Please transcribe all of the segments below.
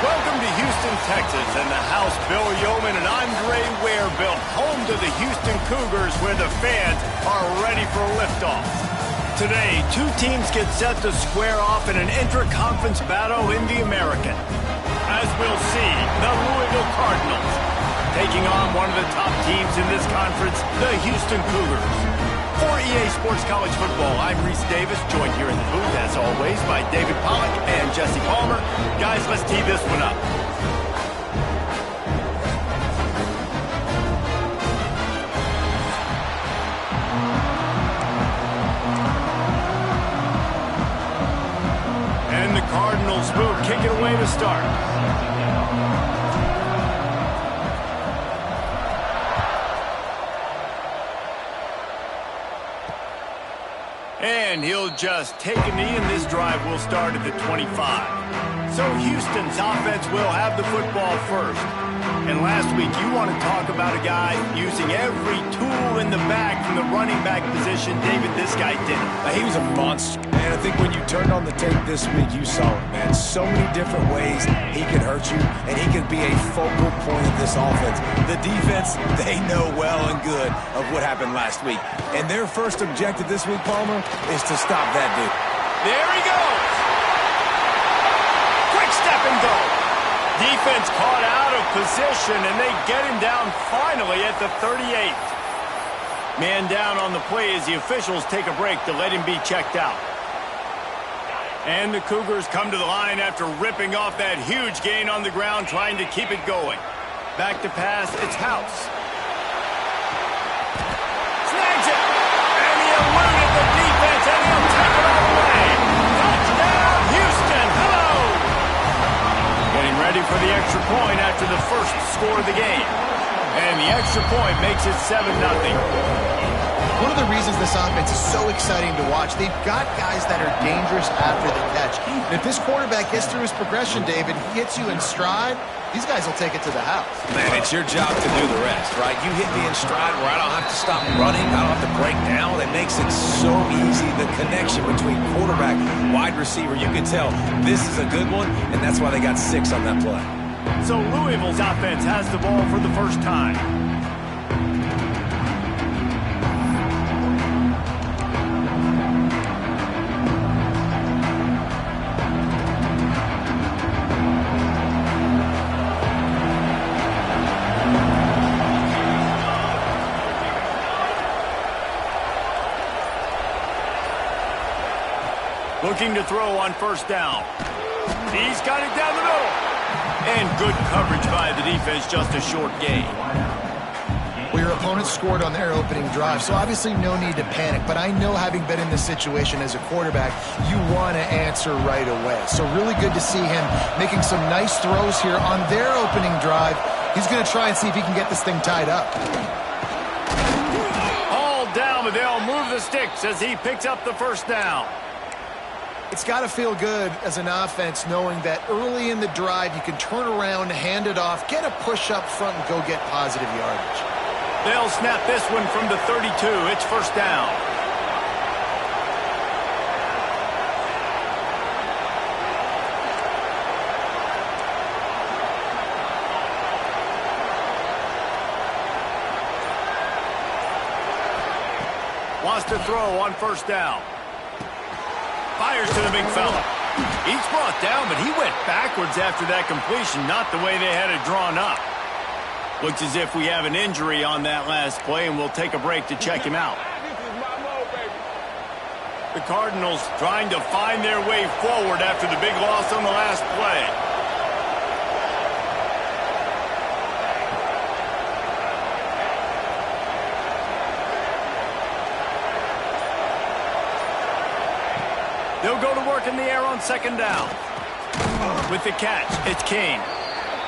Welcome to Houston, Texas, and the house Bill Yeoman and Andre Ware built, home to the Houston Cougars, where the fans are ready for liftoff. Today, two teams get set to square off in an intra-conference battle in the American. As we'll see, the Louisville Cardinals taking on one of the top teams in this conference, the Houston Cougars. For EA Sports College Football, I'm Reese Davis, joined here in the booth, as always, by David Pollack and Jesse Palmer. Guys, let's tee this one up. And the Cardinals will kick it away to start. And he'll just take a knee, and this drive will start at the 25. So Houston's offense will have the football first. And last week, you want to talk about a guy using every tool in the bag from the running back position. David, this guy did it. He was a monster. And I think when you turned on the tape this week, you saw it, man. So many different ways he can hurt you, and he can be a focal point of this offense. The defense, they know well and good of what happened last week. And their first objective this week, Palmer, is to stop that dude. There he goes. Quick step and go. Defense caught out of position, and they get him down finally at the 38. Man down on the play as the officials take a break to let him be checked out. And the Cougars come to the line after ripping off that huge gain on the ground, trying to keep it going. Back to pass, it's House. Snags it! And he eluded the defense, and he'll take it all away. Touchdown, Houston! Hello! Getting ready for the extra point after the first score of the game. And the extra point makes it 7-0. One of the reasons this offense is so exciting to watch, they've got guys that are dangerous after the catch. And if this quarterback gets through his progression, David, he hits you in stride, these guys will take it to the house. Man, it's your job to do the rest, right? You hit me in stride where I don't have to stop running, I don't have to break down. It makes it so easy, the connection between quarterback, wide receiver. You can tell this is a good one, and that's why they got 6 on that play. So Louisville's offense has the ball for the first time. Looking to throw on first down. He's got it down the middle. And good coverage by the defense, just a short gain. Well, your opponent scored on their opening drive, so obviously no need to panic. But I know, having been in this situation as a quarterback, you want to answer right away. So really good to see him making some nice throws here on their opening drive. He's going to try and see if he can get this thing tied up. All down, but they'll move the sticks as he picks up the first down. It's got to feel good as an offense knowing that early in the drive you can turn around, hand it off, get a push up front, and go get positive yardage. They'll snap this one from the 32. It's first down. Wants to throw on first down. Fires to the big fella. He's brought down, but he went backwards after that completion, not the way they had it drawn up. Looks as if we have an injury on that last play, and we'll take a break to check him out. The Cardinals trying to find their way forward after the big loss on the last play. They'll go to work in the air on second down. With the catch, it's Kane.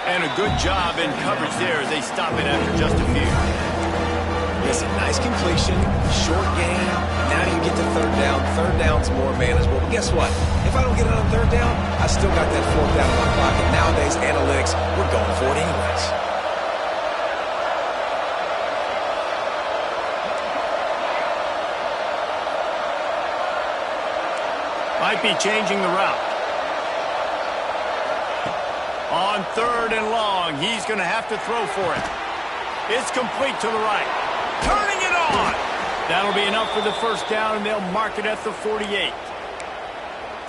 And a good job in coverage there as they stop it after just a few. Listen, nice completion, short gain. Now you get to third down. Third down's more manageable. But guess what? If I don't get it on third down, I still got that fourth down in my pocket. Nowadays, analytics, we're going for it anyways. Might be changing the route. On 3rd and long, he's going to have to throw for it. It's complete to the right. Turning it on. That'll be enough for the first down, and they'll mark it at the 48.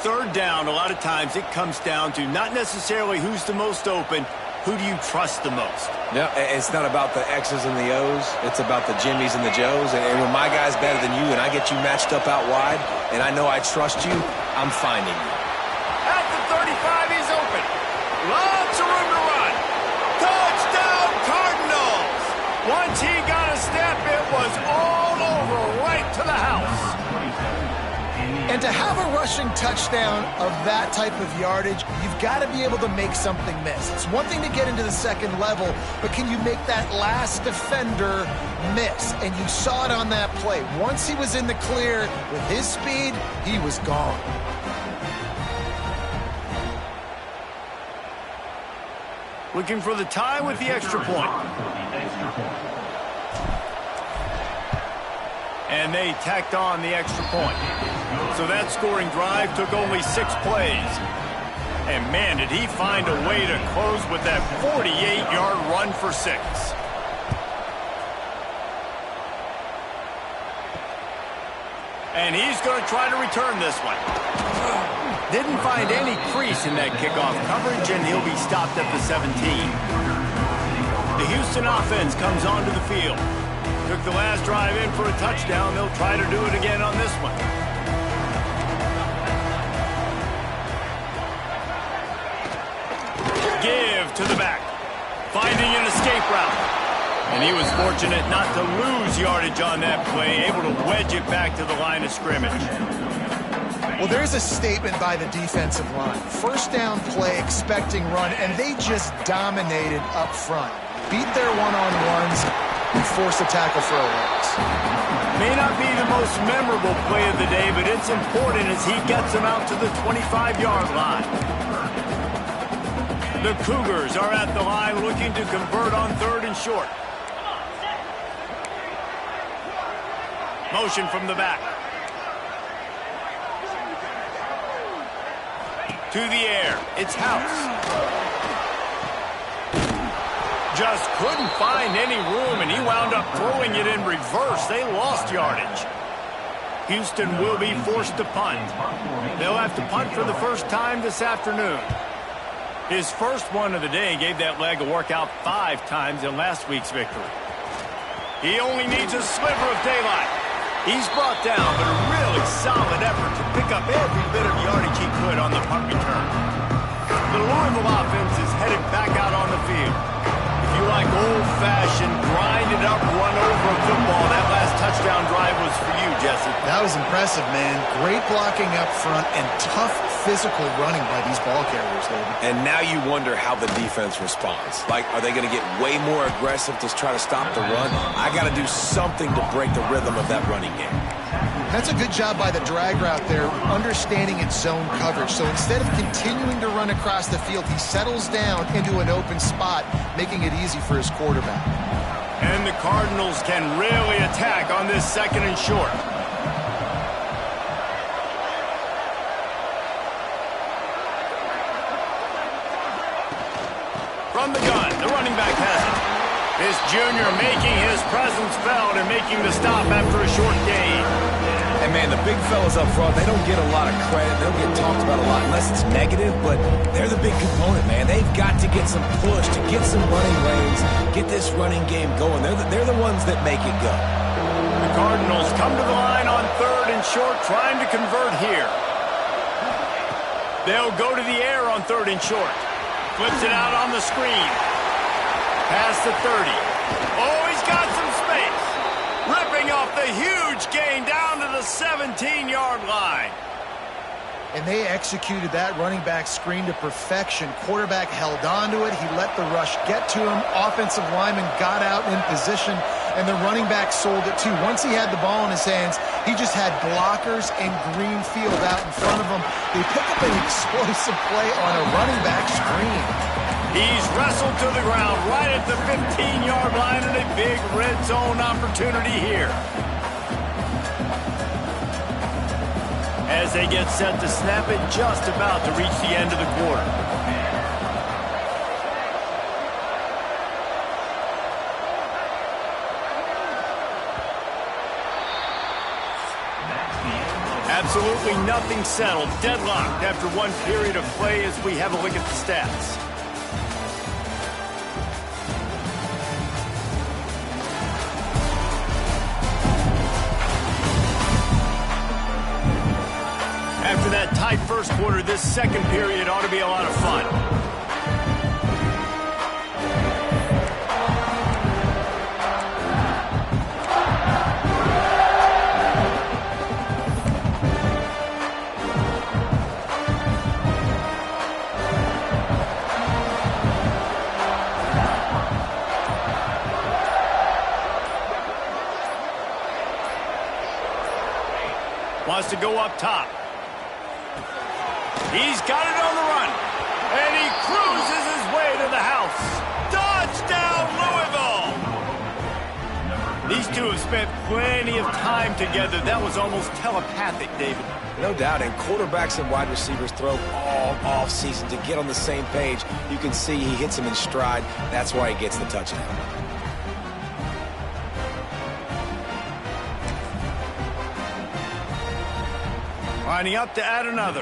3rd down, a lot of times it comes down to not necessarily who's the most open, who do you trust the most? Yeah, it's not about the X's and the O's. It's about the Jimmys and the Joes. And when my guy's better than you and I get you matched up out wide and I know I trust you, I'm finding you. At the 35, he's open. Lots of room to run. Touchdown, Cardinals! Once he got a step, it was all over right to the house. And to have a rushing touchdown of that type of yardage, you've got to be able to make something miss. It's one thing to get into the second level, but can you make that last defender miss? And you saw it on that play. Once he was in the clear with his speed, he was gone. Looking for the tie with the extra point. And they tacked on the extra point. So that scoring drive took only 6 plays. And man, did he find a way to close with that 48-yard run for 6. And he's going to try to return this one. Didn't find any crease in that kickoff coverage, and he'll be stopped at the 17. The Houston offense comes onto the field. Took the last drive in for a touchdown. They'll try to do it again on this one. Give to the back. Finding an escape route. And he was fortunate not to lose yardage on that play, able to wedge it back to the line of scrimmage. Well, there's a statement by the defensive line. First down play, expecting run, and they just dominated up front. Beat their one-on-ones and force a tackle for a loss. May not be the most memorable play of the day, but it's important as he gets them out to the 25-yard line. The Cougars are at the line looking to convert on 3rd and short. Motion from the back. To the air. It's House. Just couldn't find any room, and he wound up throwing it in reverse. They lost yardage. Houston will be forced to punt. They'll have to punt for the first time this afternoon. His first one of the day gave that leg a workout 5 times in last week's victory. He only needs a sliver of daylight. He's brought down, but a really solid effort to pick up every bit of yardage he could on the punt return. The Louisville offense is headed back out on the field. If you like old-fashioned, grind-it-up, run-over football, that last touchdown drive was for you, Jesse. That was impressive, man. Great blocking up front and tough physical running by these ball carriers, David. And now you wonder how the defense responds. Like, are they going to get way more aggressive to try to stop the run? I got to do something to break the rhythm of that running game. That's a good job by the drag route there, understanding its zone coverage. So instead of continuing to run across the field, he settles down into an open spot, making it easy for his quarterback. And the Cardinals can really attack on this 2nd and short. From the gun, the running back has it. This junior making his presence felt and making the stop after a short gain. And, man, the big fellas up front, they don't get a lot of credit. They don't get talked about a lot unless it's negative, but they're the big component, man. They've got to get some push, to get some running lanes, get this running game going. They're the ones that make it go. The Cardinals come to the line on 3rd and short, trying to convert here. They'll go to the air on 3rd and short. Flips it out on the screen. Past the 30. Oh, he's got some space. Ripping off the huge gain down to the 17-yard line. And they executed that running back screen to perfection. Quarterback held on to it. He let the rush get to him. Offensive lineman got out in position, and the running back sold it too. Once he had the ball in his hands, he just had blockers and green field out in front of him. They pick up an explosive play on a running back screen. He's wrestled to the ground right at the 15-yard line, and a big red zone opportunity here. As they get set to snap it, just about to reach the end of the quarter. Absolutely nothing settled. Deadlocked after one period of play as we have a look at the stats. After that tight first quarter, this second period ought to be a lot of fun. Wants to go up top. He's got it on the run. And he cruises his way to the house. Touchdown, Louisville! These two have spent plenty of time together. That was almost telepathic, David. No doubt, and quarterbacks and wide receivers throw all off-season to get on the same page. You can see he hits him in stride. That's why he gets the touchdown. Lining up to add another.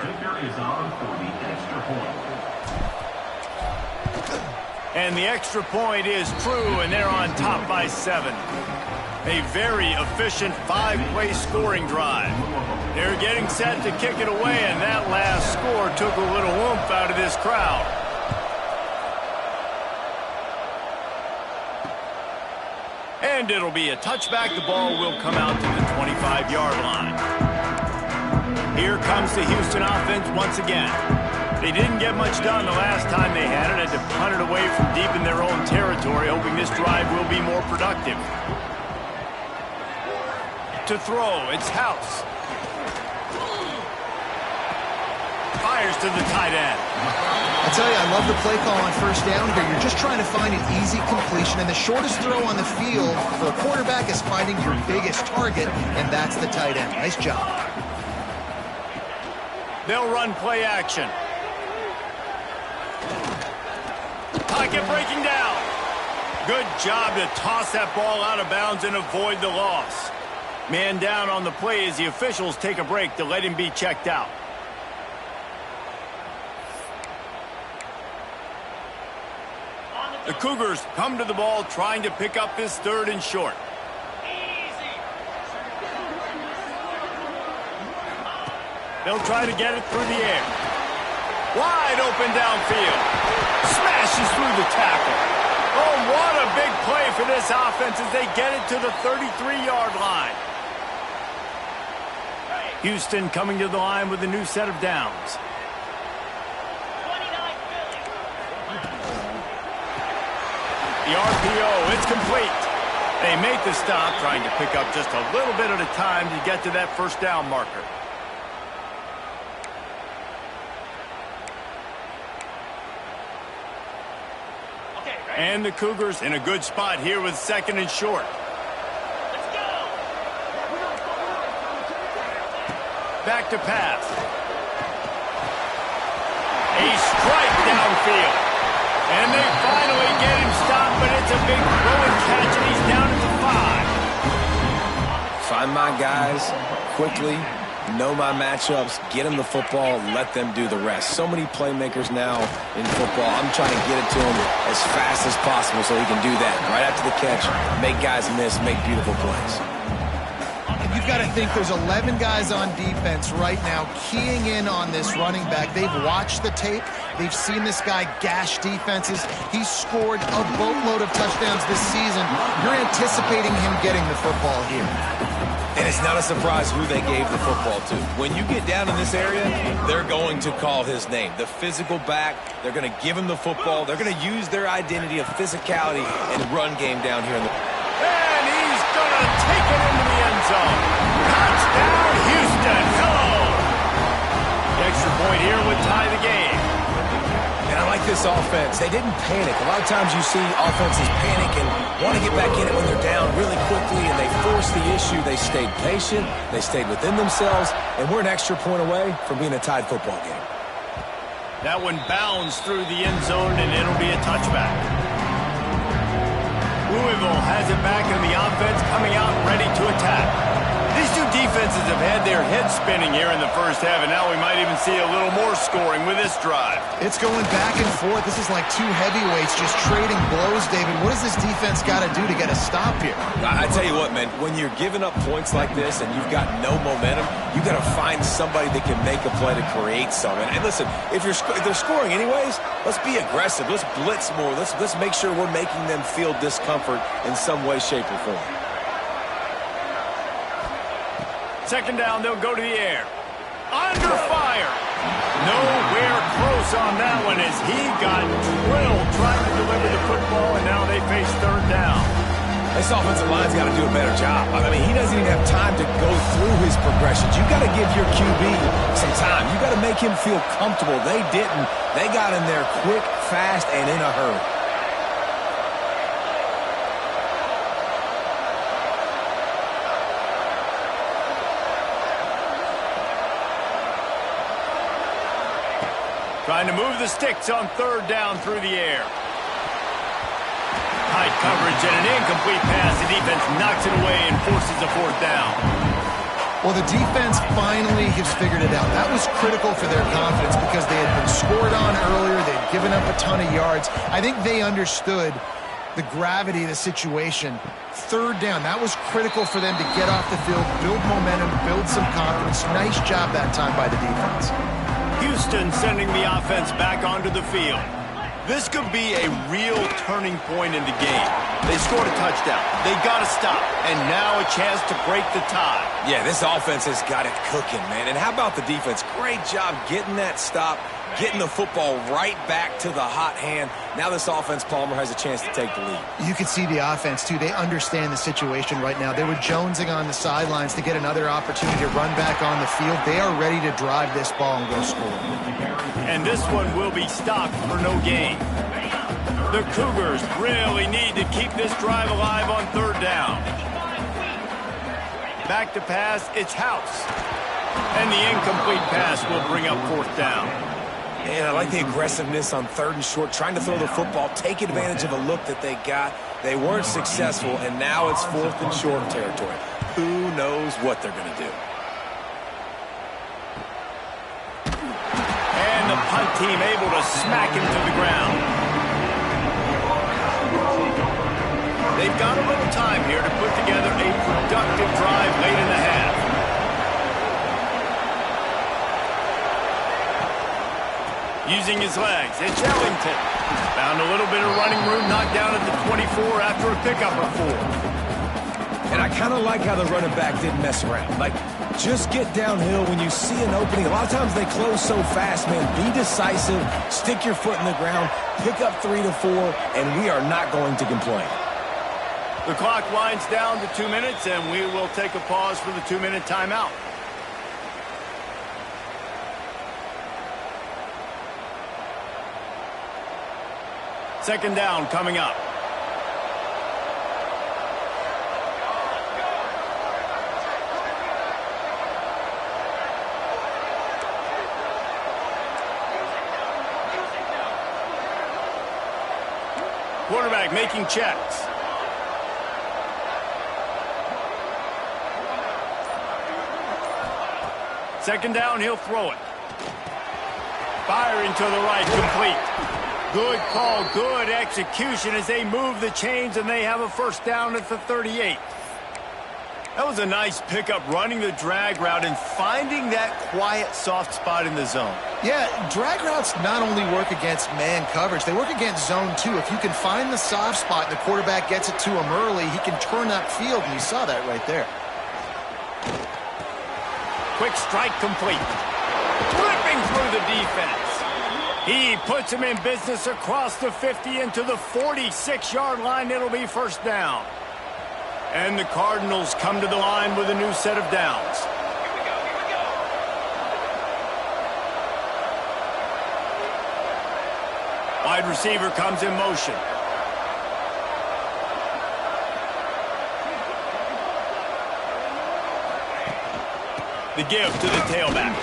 And the extra point is true, and they're on top by 7. A very efficient 5-play scoring drive. They're getting set to kick it away, and that last score took a little oomph out of this crowd. And it'll be a touchback. The ball will come out to the 25-yard line. Here comes the Houston offense once again. They didn't get much done the last time they had it. Had to punt it away from deep in their own territory, hoping this drive will be more productive. To throw, it's House. Fires to the tight end. I tell you, I love the play call on first down here. You're just trying to find an easy completion, and the shortest throw on the field for a quarterback is finding your biggest target, and that's the tight end. Nice job. They'll run play action. Pocket breaking down. Good job to toss that ball out of bounds and avoid the loss. Man down on the play as the officials take a break to let him be checked out. The Cougars come to the ball trying to pick up this 3rd and short. They'll try to get it through the air. Wide open downfield. Smashes through the tackle. Oh, what a big play for this offense as they get it to the 33-yard line. Houston coming to the line with a new set of downs. The RPO, it's complete. They make the stop, trying to pick up just a little bit at a time to get to that first down marker. And the Cougars in a good spot here with 2nd and short. Let's go. Back to pass. A strike downfield. And they finally get him stopped, but it's a big throw and catch, and he's down at the 5. Find my guys quickly. Know my matchups, get them the football, let them do the rest. So many playmakers now in football. I'm trying to get it to him as fast as possible so he can do that. Right after the catch, make guys miss, make beautiful plays. And you've got to think there's 11 guys on defense right now keying in on this running back. They've watched the tape. They've seen this guy gash defenses. He's scored a boatload of touchdowns this season. You're anticipating him getting the football here. And it's not a surprise who they gave the football to. When you get down in this area, they're going to call his name. The physical back, they're going to give him the football. They're going to use their identity of physicality and run game down here. And he's going to take it into the end zone. Touchdown, Houston. Hello. The extra point here would tie the game. And I like this offense. They didn't panic. A lot of times you see offenses panic and want to get back in it when they're down really quickly, and they force the issue. They stayed patient. They stayed within themselves, and we're an extra point away from being a tied football game. That one bounds through the end zone, and it'll be a touchback. Louisville has it back in the offense, coming out ready to attack. These two defenses have had their heads spinning here in the first half, and now we might even see a little more scoring with this drive. It's going back and forth. This is like two heavyweights just trading blows, David. What does this defense got to do to get a stop here? I tell you what, man, when you're giving up points like this and you've got no momentum, you got to find somebody that can make a play to create some. And listen, if they're scoring anyways, let's be aggressive. Let's blitz more. Let's make sure we're making them feel discomfort in some way, shape, or form. Second down, they'll go to the air. Under fire. Nowhere close on that one as he got drilled trying to deliver the football, and now they face third down. This offensive line's got to do a better job. I mean, he doesn't even have time to go through his progressions. You got to give your QB some time. You got to make him feel comfortable. They didn't. They got in there quick, fast, and in a hurry. Trying to move the sticks on third down through the air. Tight coverage and an incomplete pass. The defense knocks it away and forces a fourth down. Well, the defense finally has figured it out. That was critical for their confidence because they had been scored on earlier. They'd given up a ton of yards. I think they understood the gravity of the situation. Third down, that was critical for them to get off the field, build momentum, build some confidence. Nice job that time by the defense. Houston sending the offense back onto the field. This could be a real turning point in the game. They scored a touchdown. They got to stop. And now a chance to break the tie. Yeah, this offense has got it cooking, man. And how about the defense? Great job getting that stop, getting the football right back to the hot hand. Now this offense, Palmer, has a chance to take the lead. You can see the offense, too. They understand the situation right now. They were jonesing on the sidelines to get another opportunity to run back on the field. They are ready to drive this ball and go score. And this one will be stopped for no gain. The Cougars really need to keep this drive alive on third down. Back to pass, it's House. And the incomplete pass will bring up fourth down. Man, I like the aggressiveness on third and short, trying to throw the football, take advantage of a look that they got. They weren't successful, and now it's fourth and short territory. Who knows what they're going to do? And the punt team able to smack him to the ground. They've got a little time here to put together a productive drive late in the half. Using his legs, it's Ellington. Found a little bit of running room, knocked down at the 24 after a pickup of 4. And I kind of like how the running back didn't mess around. Like, just get downhill when you see an opening. A lot of times they close so fast, man. Be decisive, stick your foot in the ground, pick up 3 to 4, and we are not going to complain. The clock winds down to 2 minutes, and we will take a pause for the 2-minute timeout. Second down coming up. Quarterback making checks. Second down, he'll throw it. Firing to the right, complete. Good call, good execution as they move the chains, and they have a first down at the 38. That was a nice pickup, running the drag route and finding that quiet, soft spot in the zone. Yeah, drag routes not only work against man coverage, they work against zone too. If you can find the soft spot and the quarterback gets it to him early, he can turn that field, and you saw that right there. Quick strike complete. Ripping through the defense. He puts him in business across the 50 into the 46-yard line. It'll be first down. And the Cardinals come to the line with a new set of downs. Wide receiver comes in motion. The give to the tailback.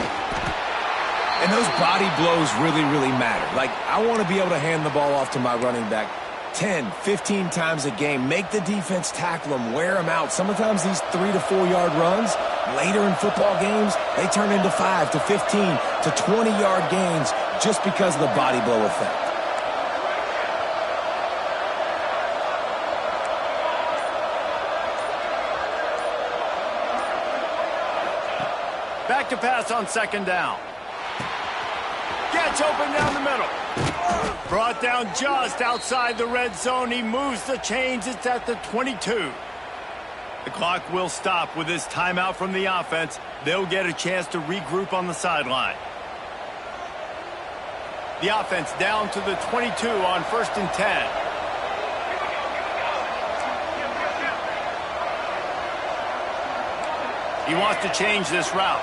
And those body blows really, really matter. Like, I want to be able to hand the ball off to my running back 10, 15 times a game. Make the defense tackle them, wear them out. Sometimes these 3 to 4 yard runs, later in football games, they turn into 5 to 15 to 20 yard gains just because of the body blow effect. Back to pass on second down. Gets open down the middle. Brought down just outside the red zone. He moves the chains. It's at the 22. The clock will stop with this timeout from the offense. They'll get a chance to regroup on the sideline. The offense down to the 22 on 1st and 10. He wants to change this route.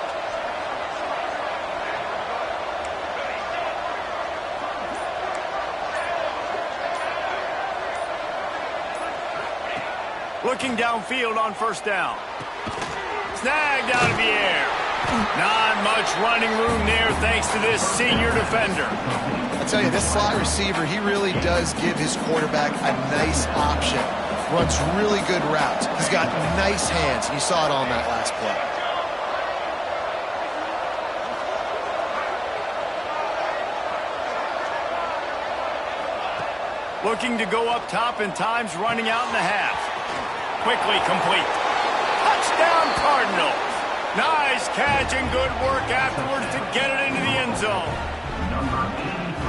Looking downfield on 1st down. Snagged out of the air. Not much running room there thanks to this senior defender. I tell you, this slot receiver, he really does give his quarterback a nice option. Runs really good routes. He's got nice hands, and you saw it on that last play. Looking to go up top, and time's running out in the half. Quickly complete. Touchdown, Cardinals. Nice catch and good work afterwards to get it into the end zone.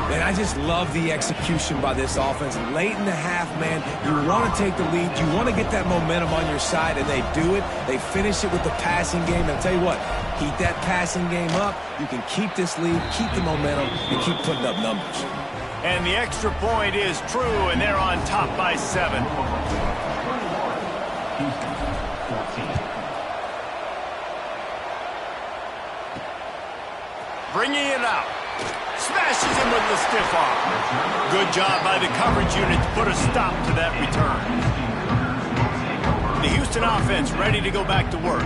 Man, I just love the execution by this offense. Late in the half, man, you want to take the lead. You want to get that momentum on your side, and they do it. They finish it with the passing game. And I'll tell you what, keep that passing game up. You can keep this lead, keep the momentum, and keep putting up numbers. And the extra point is true, and they're on top by 7. Bringing it out. Smashes him with the stiff arm. Good job by the coverage unit to put a stop to that return. The Houston offense ready to go back to work.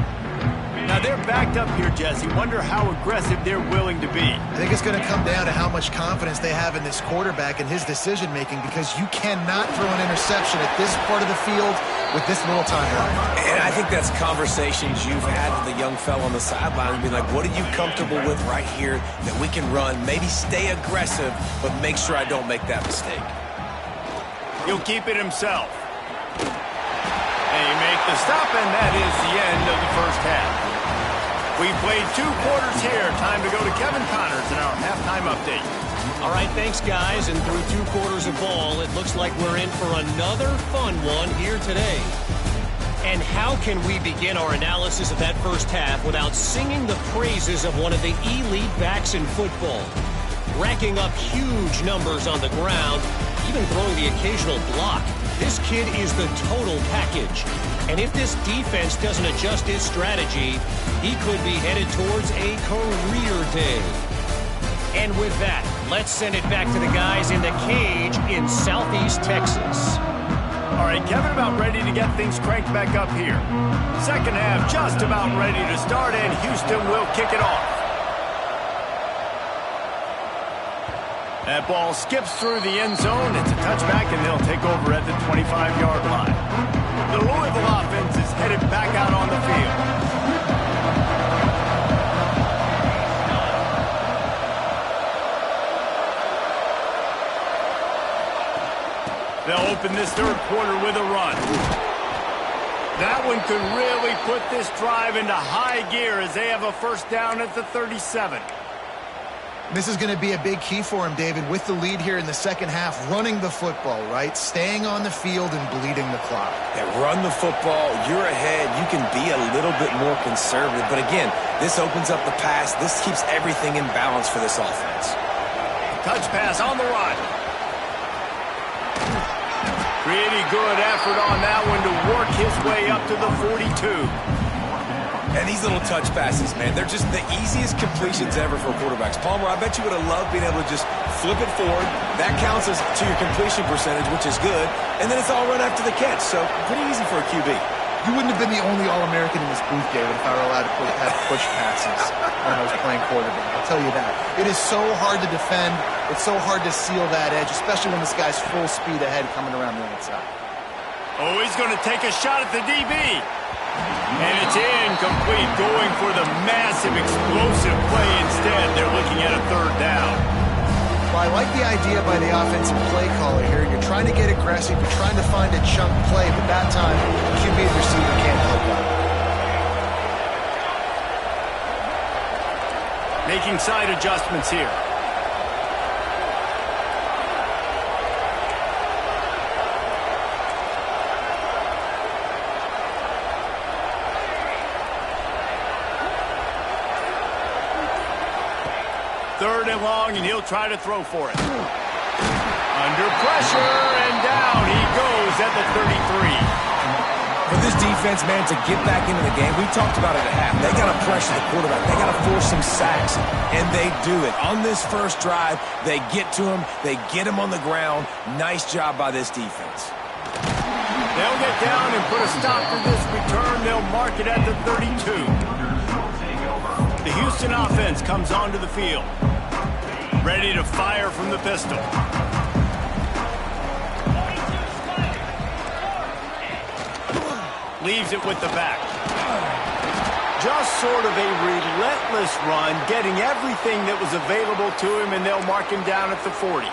Now they're backed up here, Jesse. Wonder how aggressive they're willing to be. I think it's going to come down to how much confidence they have in this quarterback and his decision-making, because you cannot throw an interception at this part of the field with this little time left. And I think that's conversations you've had with the young fella on the sideline. Be like, what are you comfortable with right here that we can run? Maybe stay aggressive, but make sure I don't make that mistake. He'll keep it himself. And he make the stop, and that is the end of the first half. We've played 2 quarters here. Time to go to Kevin Connors in our halftime update. All right, thanks, guys. And through 2 quarters of ball, it looks like we're in for another fun one here today. And how can we begin our analysis of that first half without singing the praises of one of the elite backs in football? Racking up huge numbers on the ground, even throwing the occasional block. This kid is the total package. And if this defense doesn't adjust its strategy, he could be headed towards a career day. And with that, let's send it back to the guys in the cage in Southeast Texas. All right, Kevin, about ready to get things cranked back up here. Second half just about ready to start, and Houston will kick it off. That ball skips through the end zone. It's a touchback, and they'll take over at the 25-yard line. The Louisville offense is headed back out on the field. They'll open this third quarter with a run. That one could really put this drive into high gear as they have a first down at the 37. This is going to be a big key for him, David, with the lead here in the second half, running the football, right? Staying on the field and bleeding the clock. Yeah, run the football. You're ahead. You can be a little bit more conservative. But again, this opens up the pass. This keeps everything in balance for this offense. Touch pass on the run. Pretty good effort on that one to work his way up to the 42. And these little touch passes, man, they're just the easiest completions ever for quarterbacks. Palmer, I bet you would have loved being able to just flip it forward. That counts as to your completion percentage, which is good. And then it's all run after the catch, so pretty easy for a QB. You wouldn't have been the only All-American in this booth, David, if I were allowed to have push passes when I was playing quarterback. I'll tell you that. It is so hard to defend. It's so hard to seal that edge, especially when this guy's full speed ahead coming around the outside. Oh, he's going to take a shot at the DB. And it's incomplete, going for the massive, explosive play instead. They're looking at a third down. Well, I like the idea by the offensive play caller here. You're trying to get aggressive. You're trying to find a chunk play, but that time, the QB and receiver can't help out. Making side adjustments here. Third and long, and he'll try to throw for it. Under pressure, and down he goes at the 33. For this defense, man, to get back into the game, we talked about it at half. They got to pressure the quarterback. They got to force some sacks, and they do it. On this first drive, they get to him. They get him on the ground. Nice job by this defense. They'll get down and put a stop to this return. They'll mark it at the 32. The Houston offense comes onto the field, ready to fire from the pistol. Leaves it with the back. Just sort of a relentless run, getting everything that was available to him, and they'll mark him down at the 40.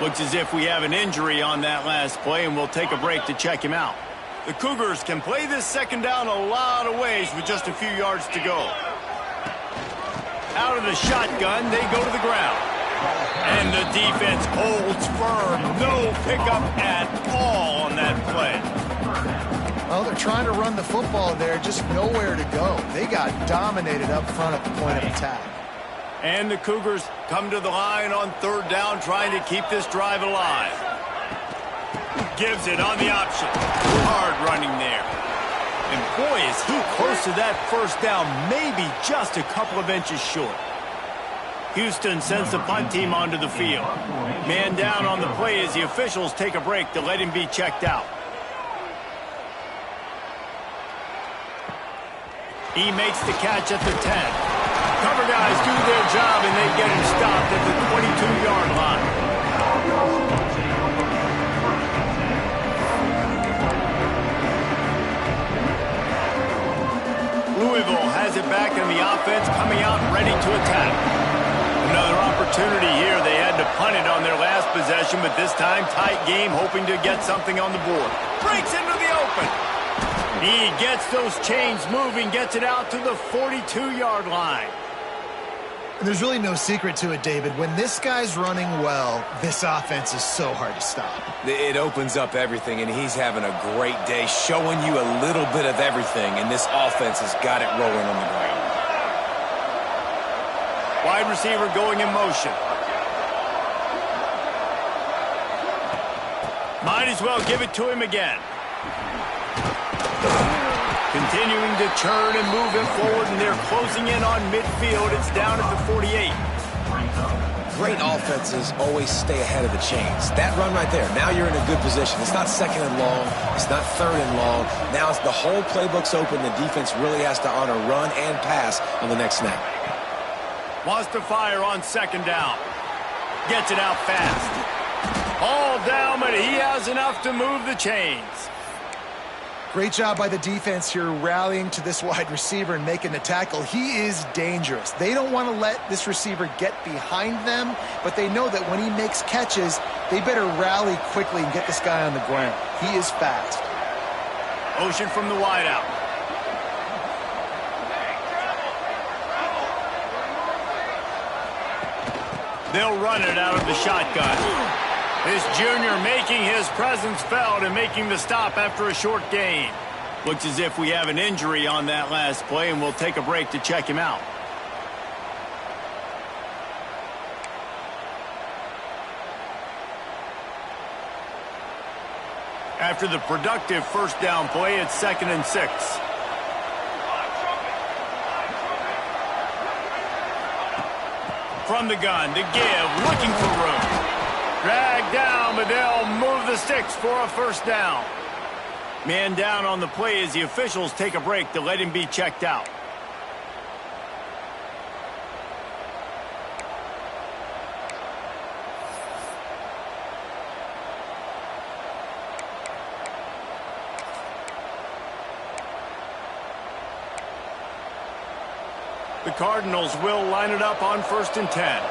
Looks as if we have an injury on that last play, and we'll take a break to check him out. The Cougars can play this second down a lot of ways with just a few yards to go. Out of the shotgun, they go to the ground. And the defense holds firm. No pickup at all on that play. Well, they're trying to run the football there, just nowhere to go. They got dominated up front at the point of attack. And the Cougars come to the line on third down, trying to keep this drive alive. Gives it on the option. Hard running there. And boy, is he close to that first down, maybe just a couple of inches short. Houston sends the punt team onto the field. Man down on the play as the officials take a break to let him be checked out. He makes the catch at the 10. Cover guys do their job, and they get him stopped at the 22-yard line. Louisville has it back, and the offense coming out ready to attack. Another opportunity here. They had to punt it on their last possession, but this time tight game, hoping to get something on the board. Breaks into the open. He gets those chains moving, gets it out to the 42-yard line. And there's really no secret to it, David. When this guy's running well, this offense is so hard to stop. It opens up everything, and he's having a great day, showing you a little bit of everything, and this offense has got it rolling on the ground. Wide receiver going in motion. Might as well give it to him again. Continuing to churn and move it forward, and they're closing in on midfield. It's down at the 48. Great offenses always stay ahead of the chains. That run right there, now you're in a good position. It's not second and long. It's not third and long. Now it's the whole playbook's open. The defense really has to honor run and pass on the next snap. Wants to fire on second down. Gets it out fast. All down, but he has enough to move the chains. Great job by the defense here rallying to this wide receiver and making the tackle. He is dangerous. They don't want to let this receiver get behind them, but they know that when he makes catches, they better rally quickly and get this guy on the ground. He is fast. Motion from the wideout. They'll run it out of the shotgun. This junior making his presence felt and making the stop after a short gain. Looks as if we have an injury on that last play, and we'll take a break to check him out. After the productive first down play, it's 2nd and 6. From the gun, to give, looking for room. Dragged down, but they'll move the sticks for a first down. Man down on the play as the officials take a break to let him be checked out. The Cardinals will line it up on 1st and 10.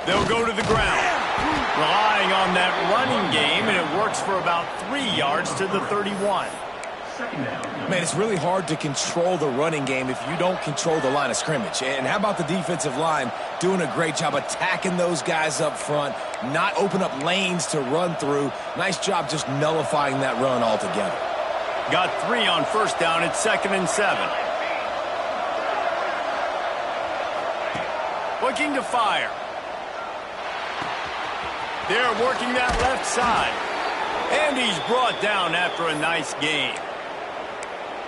They'll go to the ground, relying on that running game, and it works for about 3 yards to the 31. Man, it's really hard to control the running game if you don't control the line of scrimmage. And how about the defensive line doing a great job attacking those guys up front, not open up lanes to run through. Nice job just nullifying that run altogether. Got 3 on 1st down. It's 2nd and 7. Looking to fire. They're working that left side. And he's brought down after a nice gain.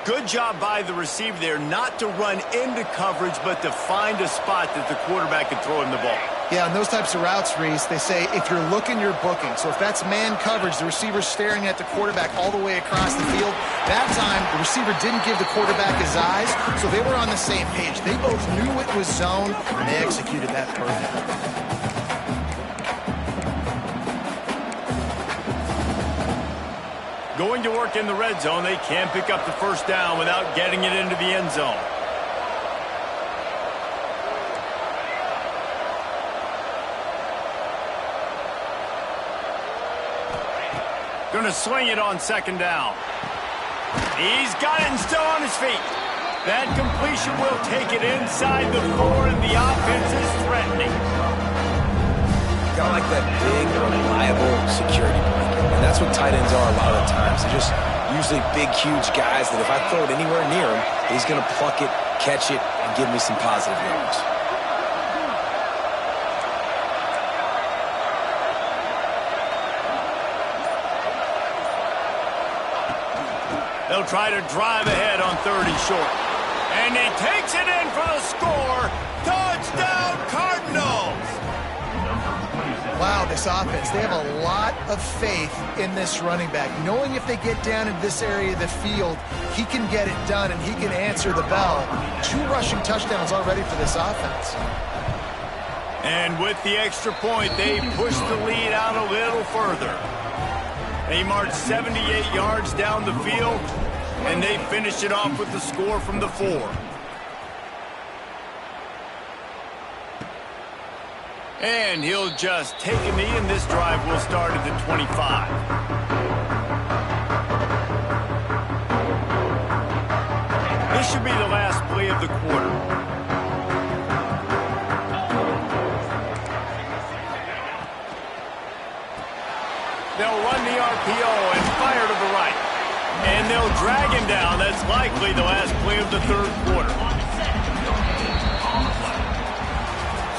Good job by the receiver there not to run into coverage, but to find a spot that the quarterback can throw him the ball. Yeah, in those types of routes, Reese, they say if you're looking, you're booking. So if that's man coverage, the receiver's staring at the quarterback all the way across the field. That time, the receiver didn't give the quarterback his eyes, so they were on the same page. They both knew it was zone, and they executed that perfectly. Going to work in the red zone, they can't pick up the 1st down without getting it into the end zone. Going to swing it on 2nd down. He's got it and still on his feet. That completion will take it inside the 4, and the offense is threatening. Got like that big, reliable security blanket. And that's what tight ends are a lot of the times. They're just usually big, huge guys that if I throw it anywhere near him, he's going to pluck it, catch it, and give me some positive yards. They'll try to drive ahead on 3rd and short. And he takes it in for the score. Touchdown, Cardinals! Wow, this offense, they have a lot of faith in this running back. Knowing if they get down in this area of the field, he can get it done and he can answer the bell. 2 rushing touchdowns already for this offense. And with the extra point, they push the lead out a little further. They march 78 yards down the field, and they finish it off with the score from the 4. And he'll just take a knee, and this drive will start at the 25. This should be the last play of the quarter. They'll run the RPO and fire to the right. And they'll drag him down. That's likely the last play of the 3rd quarter.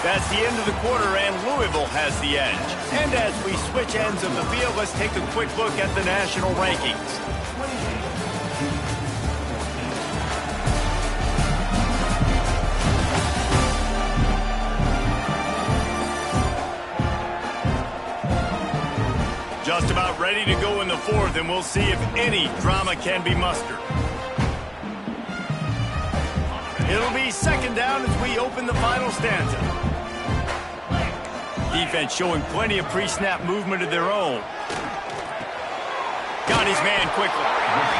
That's the end of the quarter, and Louisville has the edge. And as we switch ends of the field, let's take a quick look at the national rankings. Just about ready to go in the 4th, and we'll see if any drama can be mustered. It'll be 2nd down as we open the final stanza. Defense showing plenty of pre-snap movement of their own. Got his man quickly.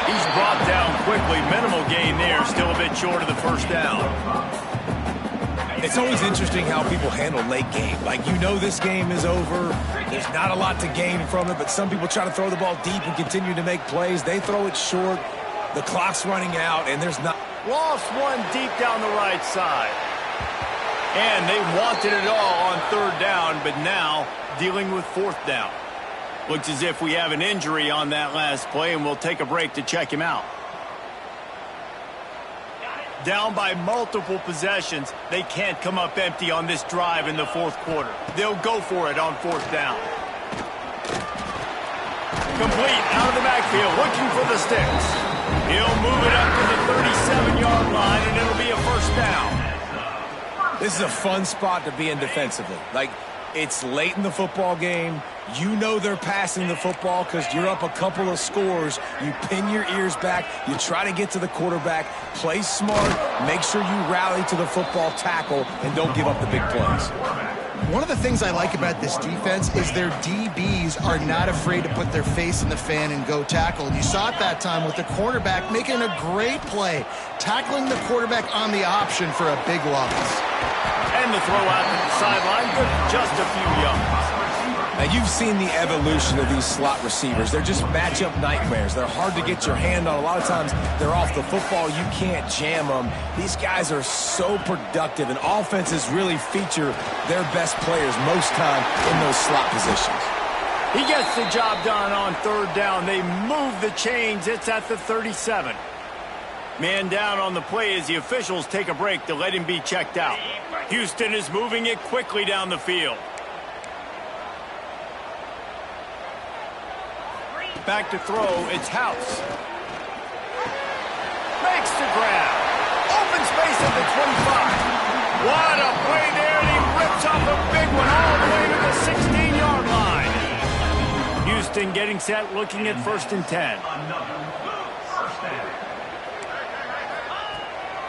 He's brought down quickly. Minimal gain there. Still a bit short of the 1st down. It's always interesting how people handle late game. Like, you know this game is over. There's not a lot to gain from it, but some people try to throw the ball deep and continue to make plays. They throw it short. The clock's running out, and there's not... Lost one deep down the right side. And they wanted it all on 3rd down, but now dealing with 4th down. Looks as if we have an injury on that last play, and we'll take a break to check him out. Down by multiple possessions, they can't come up empty on this drive in the 4th quarter. They'll go for it on 4th down. Complete out of the backfield, looking for the sticks. He'll move it up to the 37-yard line, and it'll be a 1st down. This is a fun spot to be in defensively. Like, it's late in the football game. You know they're passing the football because you're up a couple of scores. You pin your ears back. You try to get to the quarterback. Play smart. Make sure you rally to the football tackle and don't give up the big plays. One of the things I like about this defense is their DBs are not afraid to put their face in the fan and go tackle. And you saw it that time with the cornerback making a great play, tackling the quarterback on the option for a big loss. And the throw out to the sideline, good, just a few yards. Now, you've seen the evolution of these slot receivers. They're just matchup nightmares. They're hard to get your hand on. A lot of times, they're off the football. You can't jam them. These guys are so productive, and offenses really feature their best players most time in those slot positions. He gets the job done on third down. They move the chains. It's at the 37. Man down on the play as the officials take a break to let him be checked out. Houston is moving it quickly down the field. Back to throw, it's House. Makes the grab. Open space at the 25. What a play there, and he rips off a big one all the way to the 16-yard line. Houston getting set, looking at 1st and 10.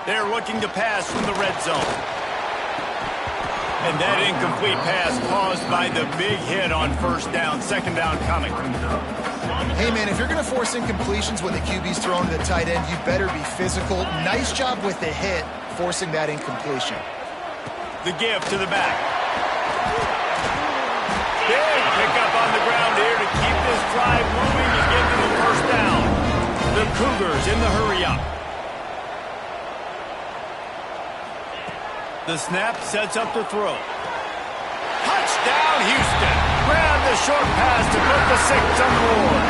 They're looking to pass from the red zone. And that incomplete pass caused by the big hit on 1st down. 2nd down coming. Hey, man, if you're going to force incompletions when the QB's thrown to the tight end, you better be physical. Nice job with the hit, forcing that incompletion. The give to the back. Big pickup on the ground here to keep this drive moving and get to the 1st down. The Cougars in the hurry-up. The snap sets up the throw. Touchdown, Houston. Grab the short pass to put the 6 on the board.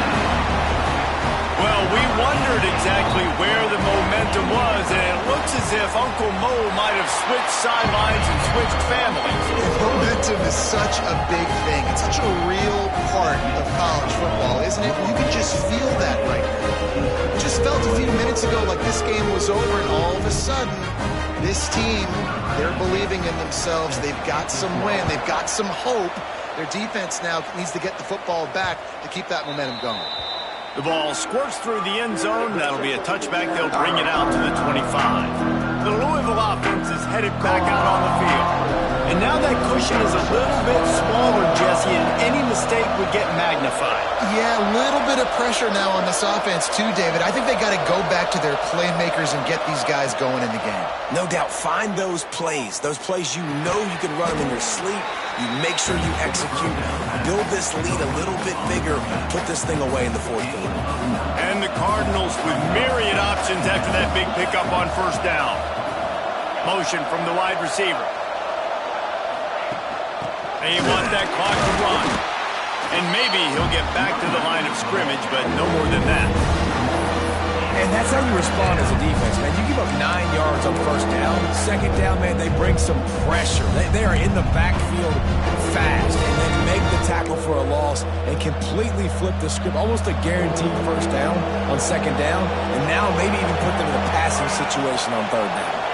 Well, we wondered exactly where the momentum was, and it looks as if Uncle Mo might have switched sidelines and switched families. Momentum is such a big thing. It's such a real part of college football, isn't it? You can just feel that right now. It just felt a few minutes ago like this game was over, and all of a sudden, this team, they're believing in themselves. They've got some win. They've got some hope. Their defense now needs to get the football back to keep that momentum going. The ball squirts through the end zone. That'll be a touchback. They'll bring it out to the 25. The Louisville offense is headed back out on the field. And now that cushion is a little bit smaller, Jesse, and any mistake would get magnified. Yeah, a little bit of pressure now on this offense too, David. I think they got to go back to their playmakers and get these guys going in the game. No doubt, find those plays you know you can run them in your sleep. You make sure you execute, build this lead a little bit bigger, put this thing away in the 4th quarter. And the Cardinals with myriad options after that big pickup on 1st down. Motion from the wide receiver. They want that clock to run. And maybe he'll get back to the line of scrimmage, but no more than that. And that's how you respond as a defense, man. You give up 9 yards on 1st down. 2nd down, man, they bring some pressure. They are in the backfield fast and then make the tackle for a loss and completely flip the script. Almost a guaranteed 1st down on 2nd down. And now maybe even put them in a passing situation on 3rd down.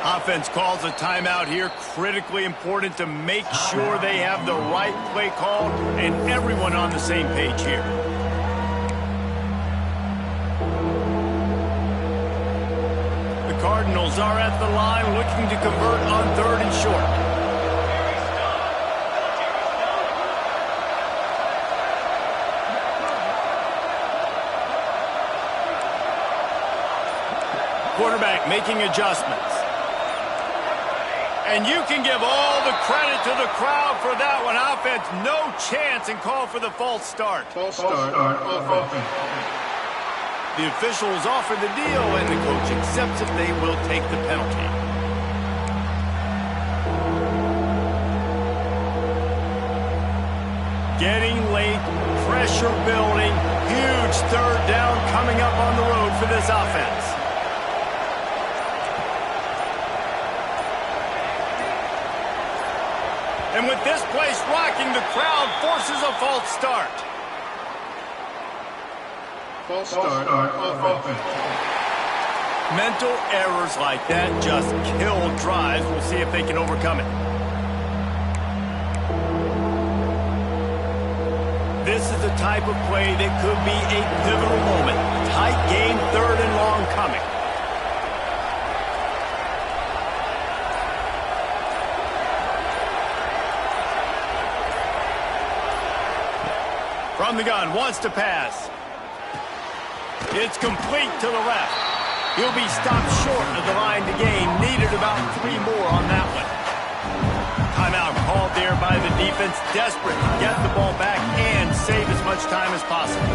Offense calls a timeout here. Critically important to make sure they have the right play call and everyone on the same page here. The Cardinals are at the line looking to convert on 3rd and short. Quarterback making adjustments. And you can give all the credit to the crowd for that one. Offense, no chance, and call for the false start. False start, offense. The officials offer the deal, and the coach accepts it. They will take the penalty. Getting late, pressure building, huge 3rd down coming up on the road for this offense. with this place rocking, the crowd forces a false start. False start on offense. Mental errors like that just kill drives. We'll see if they can overcome it. This is the type of play that could be a pivotal moment. Tight game, 3rd and long coming. From the gun, wants to pass. It's complete to the left. He'll be stopped short of the line to gain. Needed about 3 more on that one. Timeout called there by the defense. Desperate to get the ball back and save as much time as possible.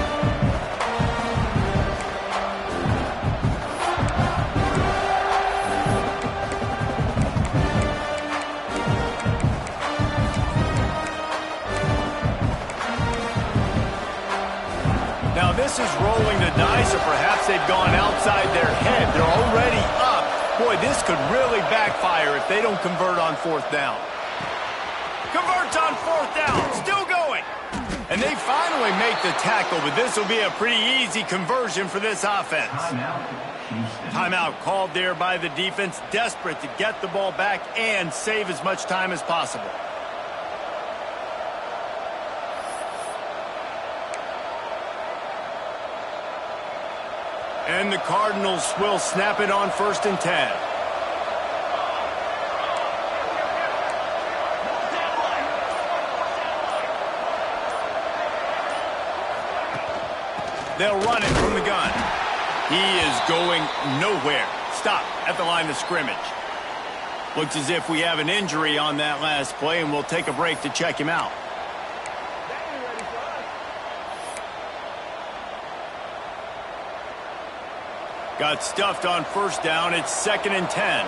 Now this is rolling the dice, or perhaps they've gone outside their head. They're already up. Boy, this could really backfire if they don't convert on 4th down. Converts on 4th down, still going. And they finally make the tackle, but this will be a pretty easy conversion for this offense. Timeout called there by the defense, desperate to get the ball back and save as much time as possible. And the Cardinals will snap it on 1st and 10. They'll run it from the gun. He is going nowhere. Stop at the line of scrimmage. Looks as if we have an injury on that last play, and we'll take a break to check him out. Got stuffed on 1st down. It's 2nd and 10.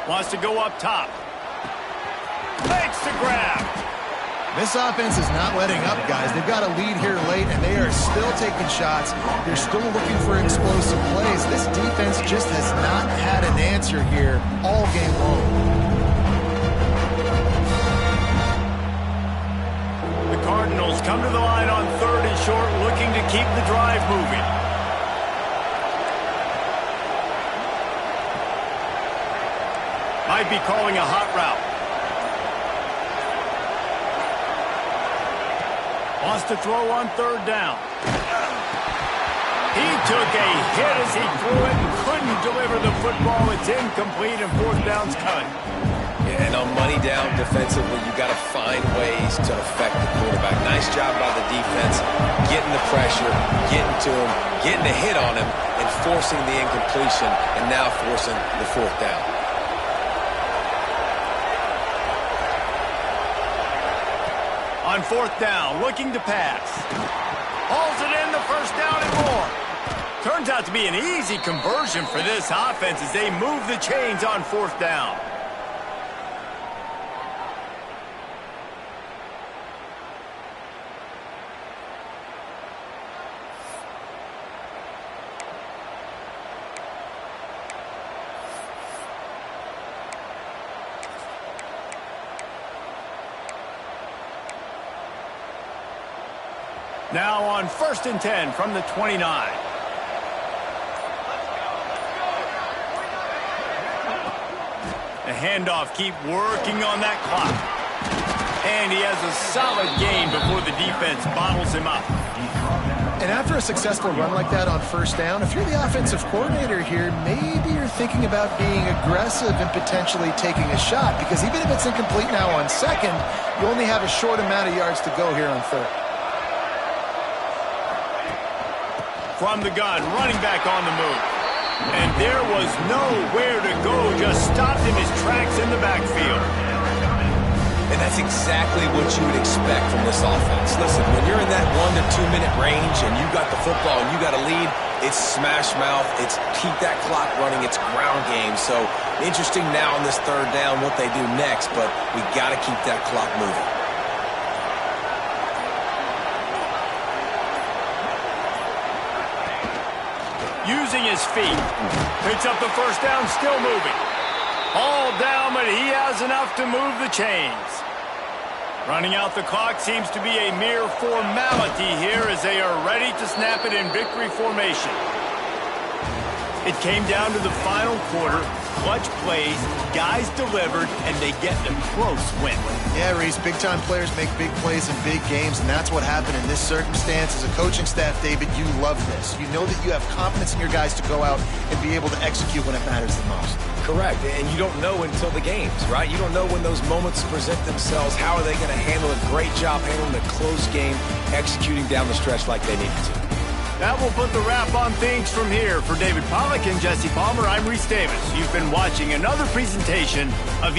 Wants to go up top. Makes the grab. This offense is not letting up, guys. They've got a lead here late, and they are still taking shots. They're still looking for explosive plays. This defense just has not had an answer here all game long. The Cardinals come to the line on 3rd and short, looking to keep the drive moving. Might be calling a hot route. Wants to throw on 3rd down. He took a hit as he threw it and couldn't deliver the football. It's incomplete and 4th down's coming. Yeah, and on money down defensively, you got to find ways to affect the quarterback. Nice job by the defense, getting the pressure, getting to him, getting a hit on him, and forcing the incompletion, and now forcing the 4th down. On 4th down, looking to pass. Hauls it in, the 1st down and more. Turns out to be an easy conversion for this offense as they move the chains on 4th down. Now on 1st and 10 from the 29. The handoff, keep working on that clock. And he has a solid gain before the defense bottles him up. And after a successful run like that on 1st down, if you're the offensive coordinator here, maybe you're thinking about being aggressive and potentially taking a shot, because even if it's incomplete now on 2nd, you only have a short amount of yards to go here on 3rd. From the gun, running back on the move. And there was nowhere to go, just stopped in his tracks in the backfield. And that's exactly what you would expect from this offense. Listen, when you're in that 1 to 2 minute range and you got the football and you got a lead, it's smash mouth, it's keep that clock running, it's ground game. So interesting now on this 3rd down what they do next, but we got to keep that clock moving. using his feet. Picks up the first down, still moving. All down, but he has enough to move the chains. Running out the clock seems to be a mere formality here as they are ready to snap it in victory formation. It came down to the final quarter. Clutch plays, guys delivered, and they get a close win. Yeah, Reese, big-time players make big plays in big games, and that's what happened in this circumstance. As a coaching staff, David, you love this. You know that you have confidence in your guys to go out and be able to execute when it matters the most. Correct, and you don't know until the games, right? You don't know when those moments present themselves. How are they going to handle a great job handling a close game, executing down the stretch like they needed to? That will put the wrap on things from here. For David Pollack and Jesse Palmer, I'm Reese Davis. You've been watching another presentation of